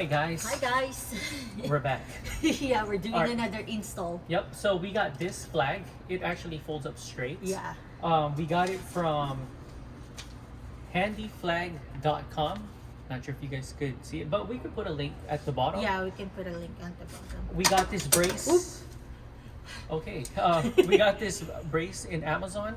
Hi guys. Hi guys. We're back. Yeah, we're doing Alright. another install. Yep. So we got this flag. It actually folds up straight. Yeah. We got it from handyflag.com. Not sure if you guys could see it, but we could put a link at the bottom. Yeah, we can put a link at the bottom. We got this brace. Oop. Okay. We got this brace in Amazon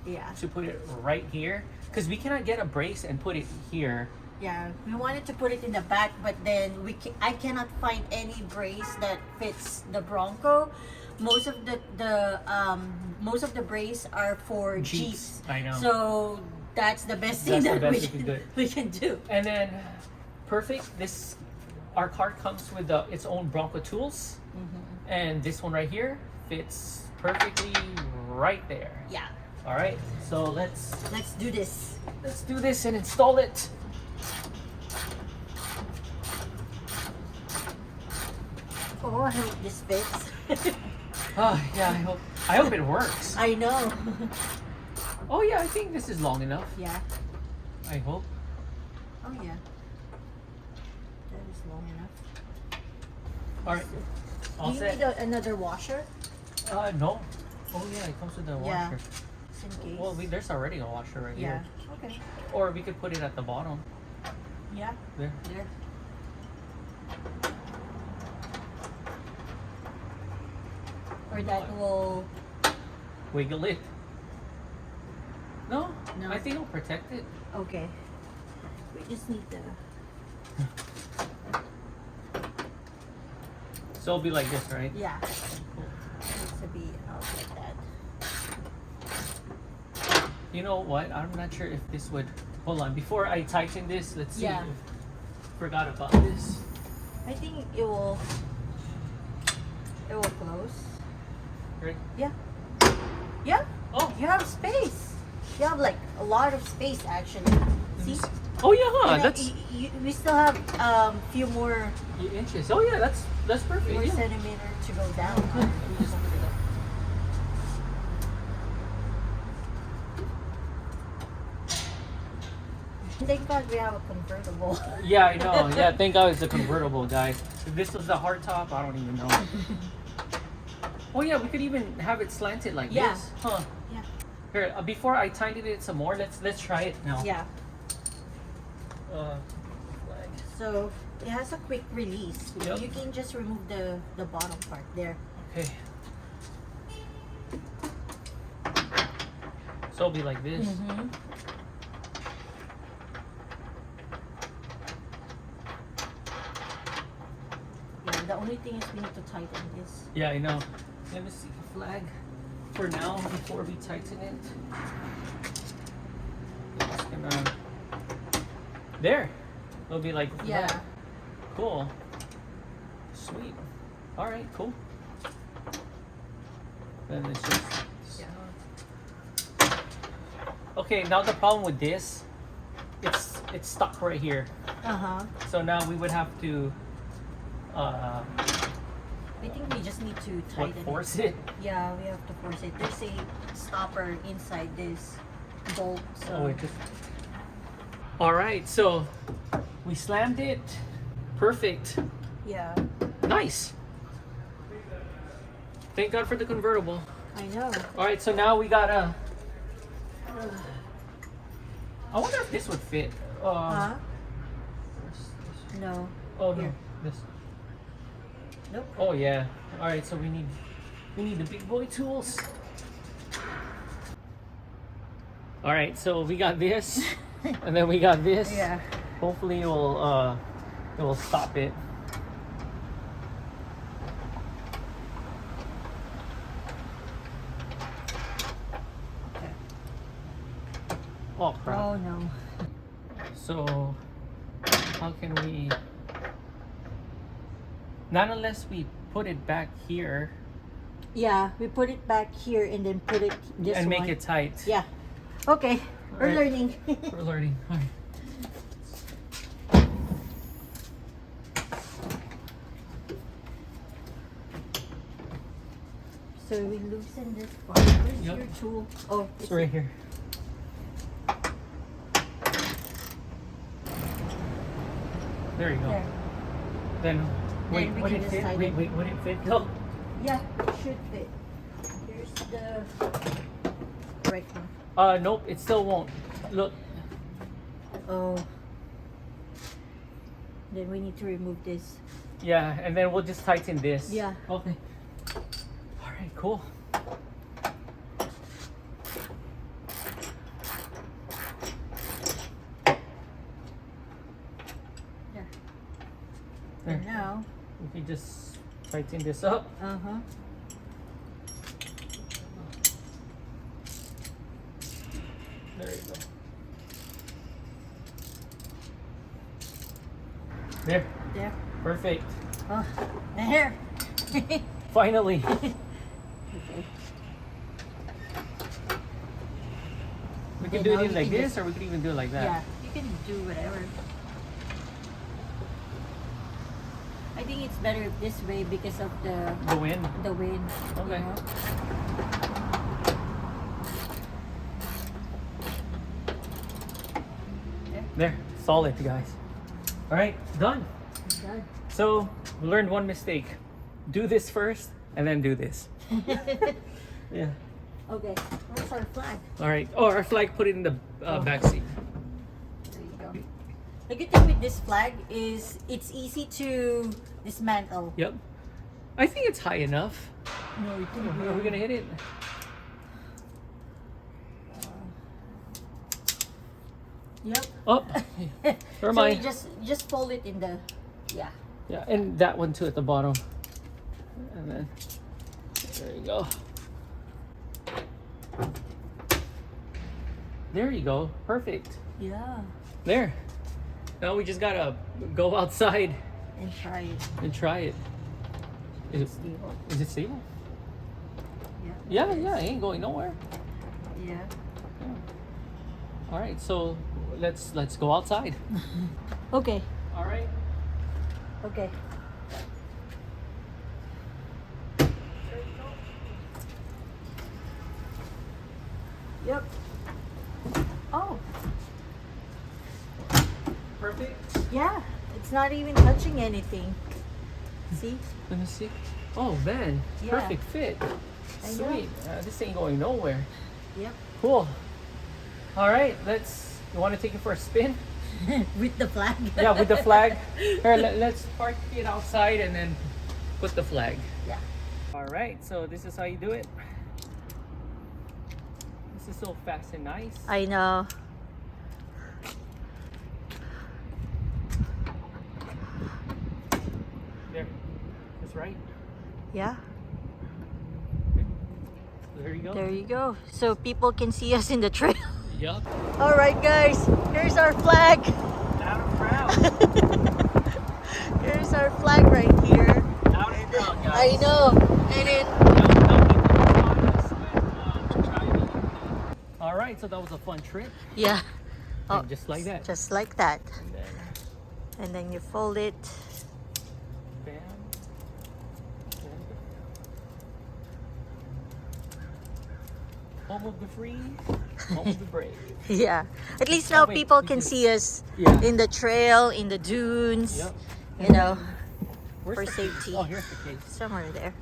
Yeah. to put it right here because we cannot get a brace and put it here. Yeah, we wanted to put it in the back, but then I cannot find any brace that fits the Bronco. Most of the brace are for Jeeps. I know. So that's the best thing That's the that best we can do. And then, perfect. Our cart comes with its own Bronco tools, and this one right here fits perfectly right there. Yeah. All right, so let's do this. Let's do this and install it. Oh, I hope this fits. Oh yeah, I hope it works. I know. Oh yeah, I think this is long enough. Yeah. I hope. Oh yeah. That is long enough. All right. All Do you set. need another washer? No. Oh yeah, it comes with a Yeah. washer. Just in case. Well, there's already a washer right yeah. here. Okay. Or we could put it at the bottom. Yeah. There. There. Or that will. Wiggle it. No, No. I think it'll protect it. Okay. We just need the. So it'll be like this, right? Yeah. It needs to be out like that. You know what? I'm not sure if this would. Hold on. Before I tighten this, let's see. Yeah. If, forgot about this. I think it will. It will close. Right? Yeah. Yeah. Oh. You have space. You have like a lot of space actually. See? Oh yeah, huh? And then That's we still have few more 8 inches. Oh yeah, that's perfect. more Yeah. centimeter to go down. Let me just put it up. Thank God we have a convertible. Yeah, I know. Yeah, thank God it's a convertible, guys. If this was a hardtop, I don't even know. Oh yeah, we could even have it slanted like Yeah. this. Huh. Yeah. Here, before I tighten it some more, let's try it now. Yeah. Flag. So it has a quick release. Yep. You can just remove the bottom part there. Okay. So it'll be like this. Yeah, the only thing is we need to tighten this. Yeah, I know. Let me see the flag for now before we tighten it. Just gonna. There. It'll be like Yeah. that. Cool. Sweet. All right. Cool. Then it's just. Yeah. Okay. Now the problem with this, it's stuck right here. So now we would have to. I think we just need to What, tighten force it? Yeah, we have to force it. There's a stopper inside this bolt. So Oh, it just. All right, so we slammed it. Perfect. yeah, Nice. Thank God for the convertible. I know. All right, so now we gotta. I wonder if this would fit. Huh? No. Oh no, Here. this. Nope. Oh yeah. All right, so we need the big boy tools. All right, so we got this, and then we got this. Yeah. Hopefully it will stop it. Okay. Oh crap. Oh no. So how can we? Not unless we put it back here Yeah, we put it back here and then put it this and make one. it tight. Yeah. Okay. We're Alright. learning. We're learning. All right. So we loosen this part. Where's Yep. your tool? Oh, It's right here. There you go. There. Then wait, Then we would can it just fit? tighten. Wait, would it fit? No. Yeah, it should fit. Here's the right one. Nope, it still won't. Look. Oh. Then we need to remove this. Yeah, and then we'll just tighten this. Yeah. Okay. All right, cool. Yeah. There. And now. We can just tighten this up. Uh-huh. There you go. There. There. Perfect. Oh, there. Finally. Okay. We can Okay, do now it you like can this, just- or we can even do it like that. Yeah, you can do whatever. I think it's better this way because of the wind. wind. Okay. You know? There. Solid, you guys. All right, done. Done. So, we learned one mistake. Do this first, and then do this. Yeah. Okay, where's our flag? All right. Oh, our flag, put it in the back seat. There you go. The good thing with this flag is it's easy to dismantle. Yep. I think it's high enough. No, you can Are we gonna hit it? Yep. Up. Never So mind. you just fold it in the, yeah. Yeah, and that one too at the bottom. And then there you go. There you go. Perfect. Yeah. There. Now we just gotta go outside And try it. and try it. Is it Stable. is it stable? Yeah. Yeah, it ain't going nowhere. Yeah. All right, so let's go outside. Okay. All right. Okay. Yep. Oh, Perfect. yeah. It's not even touching anything. See? Let me see. Oh man, Yeah. perfect fit. I know. Sweet. This ain't going nowhere. Yep. Cool. All right, you want to take it for a spin? With the flag. Yeah, with the flag. Here, let's park it outside and then put the flag. Yeah. All right, so this is how you do it. This is so fast and nice. I know. There. That's right. Yeah. There you go. There you go. So people can see us in the trail. Yup. All right, guys. Here's our flag. Loud and proud. Here's our flag right here. Loud and proud, guys. I know. And it. All right, so that was a fun trip. Yeah. And just like that. Just like that. And then, And then you fold it. bam. Home of the free, home of the brave. Yeah. At least now wait, people we can just- see us Yeah. in the trail, in the dunes. Yep. You know, Where's for the safety. Case? Oh, here's the case. Somewhere there.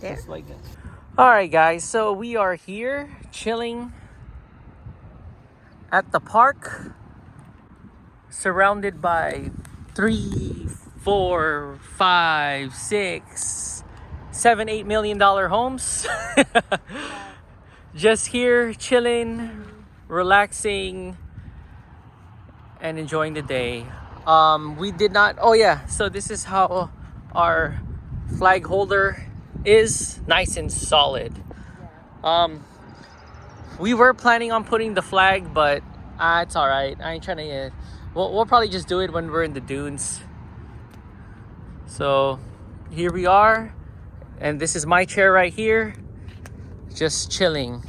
There. Just like that. All right, guys. So we are here chilling at the park, surrounded by 3, 4, 5, 6, 7, $8 million homes. Just here chilling, relaxing, and enjoying the day. We did not. Oh yeah. So this is how our flag holder is, nice and solid. We were planning on putting the flag, but it's all right. I ain't trying to. We'll probably just do it when we're in the dunes. So here we are, and this is my chair right here, just chilling.